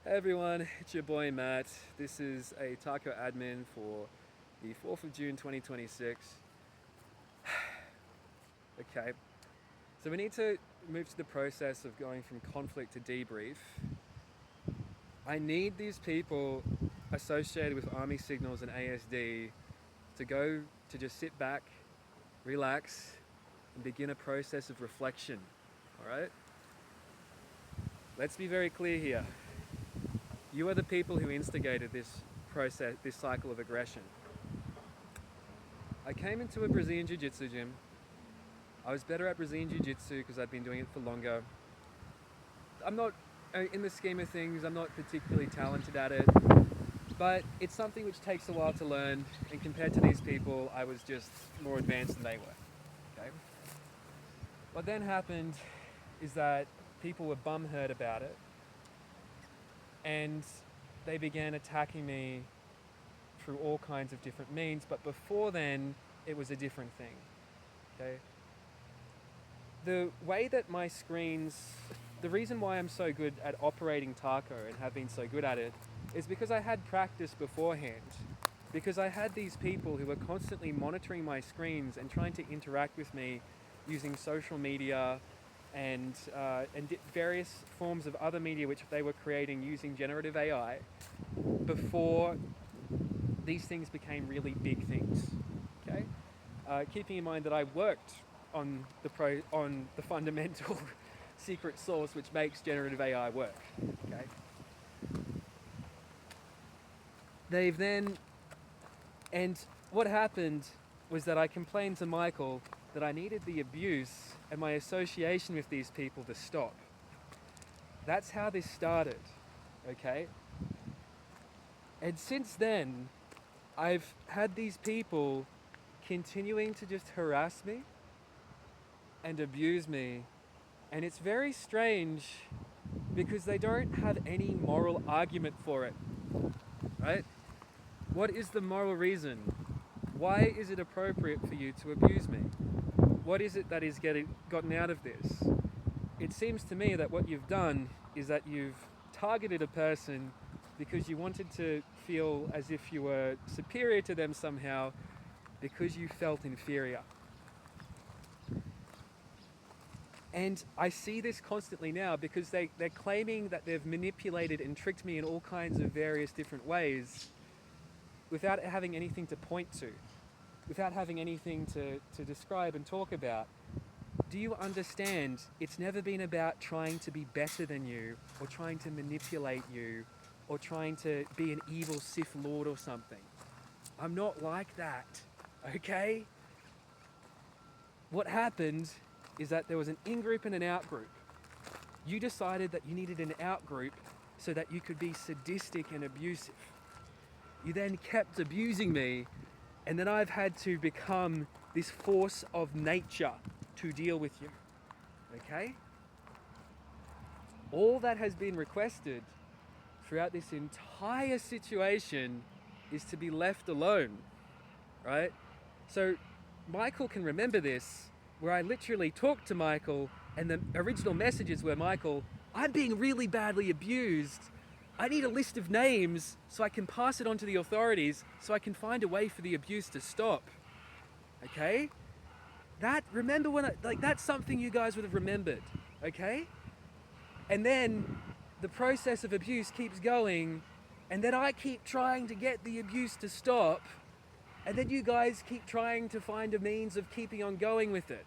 Hey everyone, it's your boy Matt. This is a Taco admin for the 4th of June 2026. Okay, so we need to move to the process of going from conflict to debrief. I need these people associated with Army Signals and ASD to just sit back, relax, and begin a process of reflection. Alright? Let's be very clear here. You are the people who instigated this process, this cycle of aggression. I came into a Brazilian Jiu-Jitsu gym. I was better at Brazilian Jiu-Jitsu because I'd been doing it for longer. In the scheme of things, I'm not particularly talented at it, but it's something which takes a while to learn, and compared to these people, I was just more advanced than they were. Okay? What then happened is that people were bumhurt about it, and they began attacking me through all kinds of different means, but before then, it was a different thing. Okay? The way that my screens, the reason why I'm so good at operating Taco and have been so good at it is because I had practice beforehand. Because I had these people who were constantly monitoring my screens and trying to interact with me using social media and various forms of other media which they were creating using generative AI before these things became really big things. Okay, keeping in mind that I worked on the fundamental secret sauce which makes generative AI work. Okay, they've then and what happened was that I complained to Michael that I needed the abuse and my association with these people to stop. That's how this started, okay? And since then, I've had these people continuing to just harass me and abuse me, and it's very strange because they don't have any moral argument for it, right? What is the moral reason? Why is it appropriate for you to abuse me? What is it that is gotten out of this? It seems to me that what you've done is that you've targeted a person because you wanted to feel as if you were superior to them somehow because you felt inferior. And I see this constantly now because they're claiming that they've manipulated and tricked me in all kinds of various different ways without having anything to point to, without having anything to describe and talk about. Do you understand? It's never been about trying to be better than you or trying to manipulate you or trying to be an evil Sith Lord or something. I'm not like that, okay? What happened is that there was an in-group and an out-group. You decided that you needed an out-group so that you could be sadistic and abusive. You then kept abusing me, and then I've had to become this force of nature to deal with you, okay? All that has been requested throughout this entire situation is to be left alone, right? So Michael can remember this, where I literally talked to Michael, and the original messages were, Michael, I'm being really badly abused. I need a list of names so I can pass it on to the authorities so I can find a way for the abuse to stop. Okay? That's something you guys would have remembered. Okay? And then the process of abuse keeps going, and then I keep trying to get the abuse to stop, and then you guys keep trying to find a means of keeping on going with it.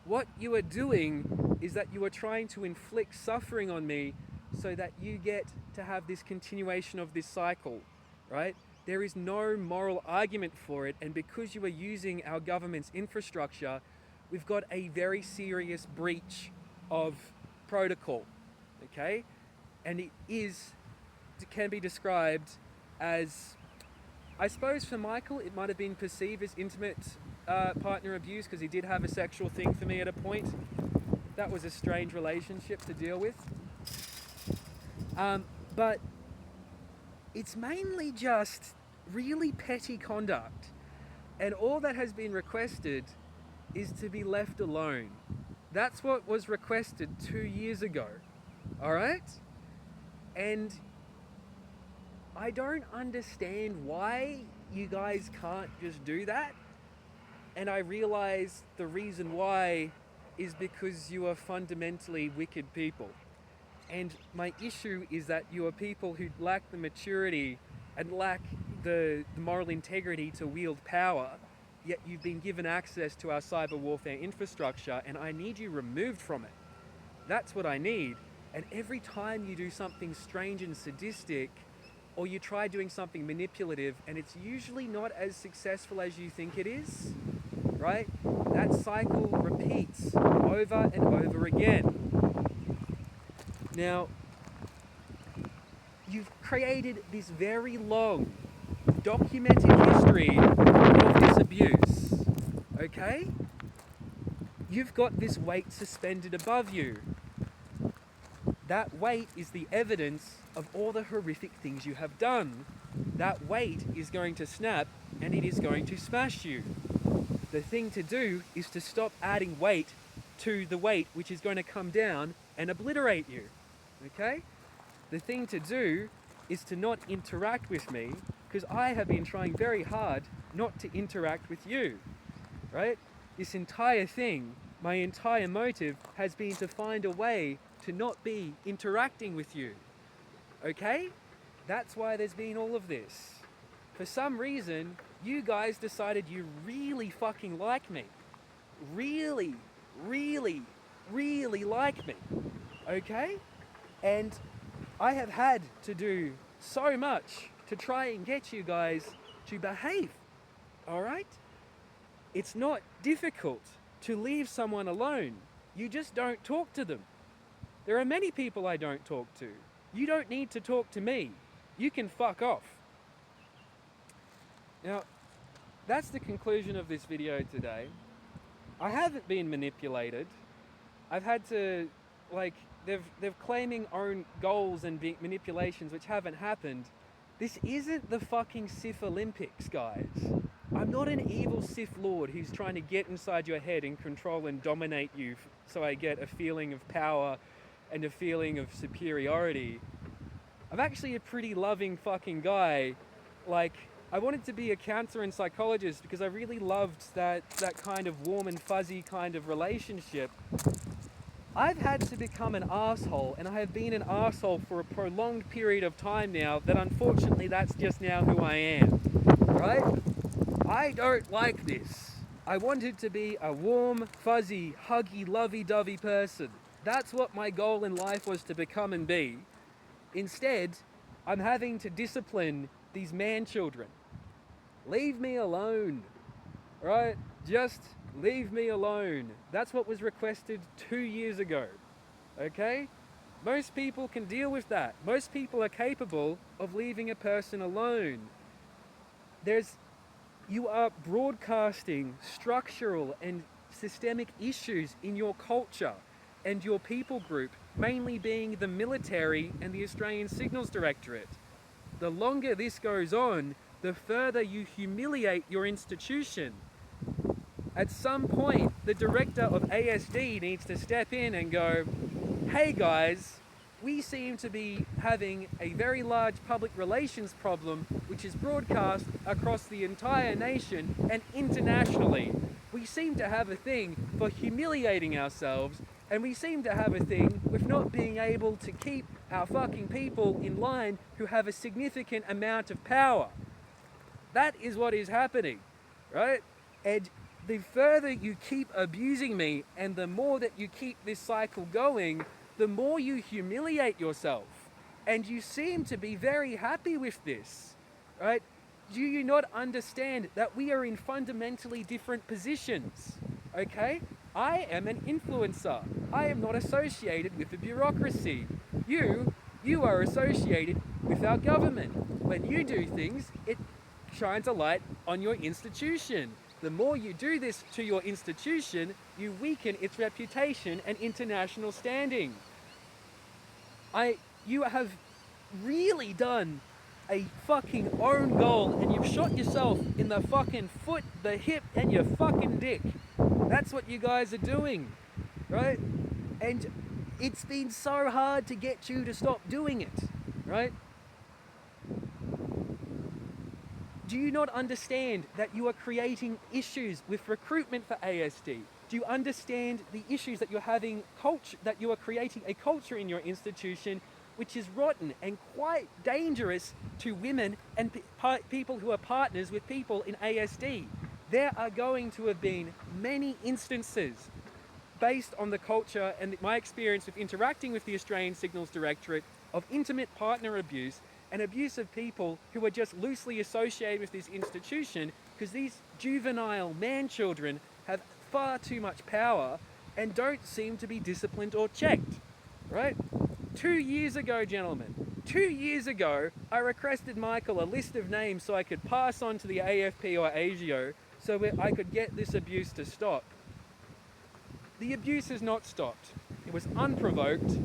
What you are doing is that you are trying to inflict suffering on me so that you get to have this continuation of this cycle, right? There is no moral argument for it, and because you are using our government's infrastructure, we've got a very serious breach of protocol, okay? And it can be described as, I suppose for Michael, it might have been perceived as intimate partner abuse because he did have a sexual thing for me at a point. That was a strange relationship to deal with. But it's mainly just really petty conduct. And all that has been requested is to be left alone. That's what was requested 2 years ago. All right? And I don't understand why you guys can't just do that. And I realize the reason why is because you are fundamentally wicked people. And my issue is that you are people who lack the maturity and lack the moral integrity to wield power, yet you've been given access to our cyber warfare infrastructure, and I need you removed from it. That's what I need. And every time you do something strange and sadistic, or you try doing something manipulative, and it's usually not as successful as you think it is, right? That cycle repeats over and over again. Now, you've created this very long, documented history of this abuse, okay? You've got this weight suspended above you. That weight is the evidence of all the horrific things you have done. That weight is going to snap and it is going to smash you. The thing to do is to stop adding weight to the weight which is going to come down and obliterate you. Okay? The thing to do is to not interact with me, because I have been trying very hard not to interact with you. Right? This entire thing, my entire motive has been to find a way to not be interacting with you. Okay? That's why there's been all of this. For some reason, you guys decided you really fucking like me. Really, really, really like me. Okay? And I have had to do so much to try and get you guys to behave. Alright? It's not difficult to leave someone alone. You just don't talk to them. There are many people I don't talk to. You don't need to talk to me. You can fuck off. Now, that's the conclusion of this video today. I haven't been manipulated. I've had to, they've claiming own goals and manipulations which haven't happened. This isn't the fucking Sith Olympics, guys. I'm not an evil Sith Lord who's trying to get inside your head and control and dominate you so I get a feeling of power and a feeling of superiority. I'm actually a pretty loving fucking guy. I wanted to be a counselor and psychologist because I really loved that kind of warm and fuzzy kind of relationship. I've had to become an asshole, and I have been an asshole for a prolonged period of time now that unfortunately that's just now who I am, right? I don't like this. I wanted to be a warm, fuzzy, huggy, lovey-dovey person. That's what my goal in life was to become and be. Instead, I'm having to discipline these man-children. Leave me alone, right? Just leave me alone. That's what was requested 2 years ago, okay? Most people can deal with that. Most people are capable of leaving a person alone. You are broadcasting structural and systemic issues in your culture and your people group, mainly being the military and the Australian Signals Directorate. The longer this goes on, the further you humiliate your institution. At some point, the director of ASD needs to step in and go, hey guys, we seem to be having a very large public relations problem which is broadcast across the entire nation and internationally. We seem to have a thing for humiliating ourselves, and we seem to have a thing with not being able to keep our fucking people in line who have a significant amount of power. That is what is happening, right? And the further you keep abusing me and the more that you keep this cycle going, the more you humiliate yourself. And you seem to be very happy with this, right? Do you not understand that we are in fundamentally different positions, okay? I am an influencer. I am not associated with the bureaucracy. You are associated with our government. When you do things, it shines a light on your institution. The more you do this to your institution, you weaken its reputation and international standing. You have really done a fucking own goal, and you've shot yourself in the fucking foot, the hip, and your fucking dick. That's what you guys are doing, right? And it's been so hard to get you to stop doing it. right? Do you not understand that you are creating issues with recruitment for ASD? Do you understand the issues that you're having, that you are creating a culture in your institution which is rotten and quite dangerous to women and people who are partners with people in ASD? There are going to have been many instances based on the culture and my experience with interacting with the Australian Signals Directorate of intimate partner abuse and abuse of people who are just loosely associated with this institution, because these juvenile man children have far too much power and don't seem to be disciplined or checked, right? 2 years ago, gentlemen, 2 years ago, I requested Michael a list of names so I could pass on to the AFP or ASIO so I could get this abuse to stop. The abuse has not stopped. It was unprovoked.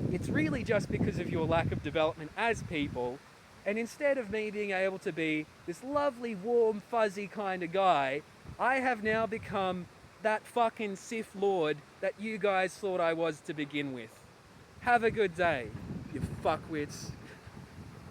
It's really just because of your lack of development as people. And instead of me being able to be this lovely, warm, fuzzy kind of guy, I have now become that fucking Sith Lord that you guys thought I was to begin with. Have a good day, you fuckwits.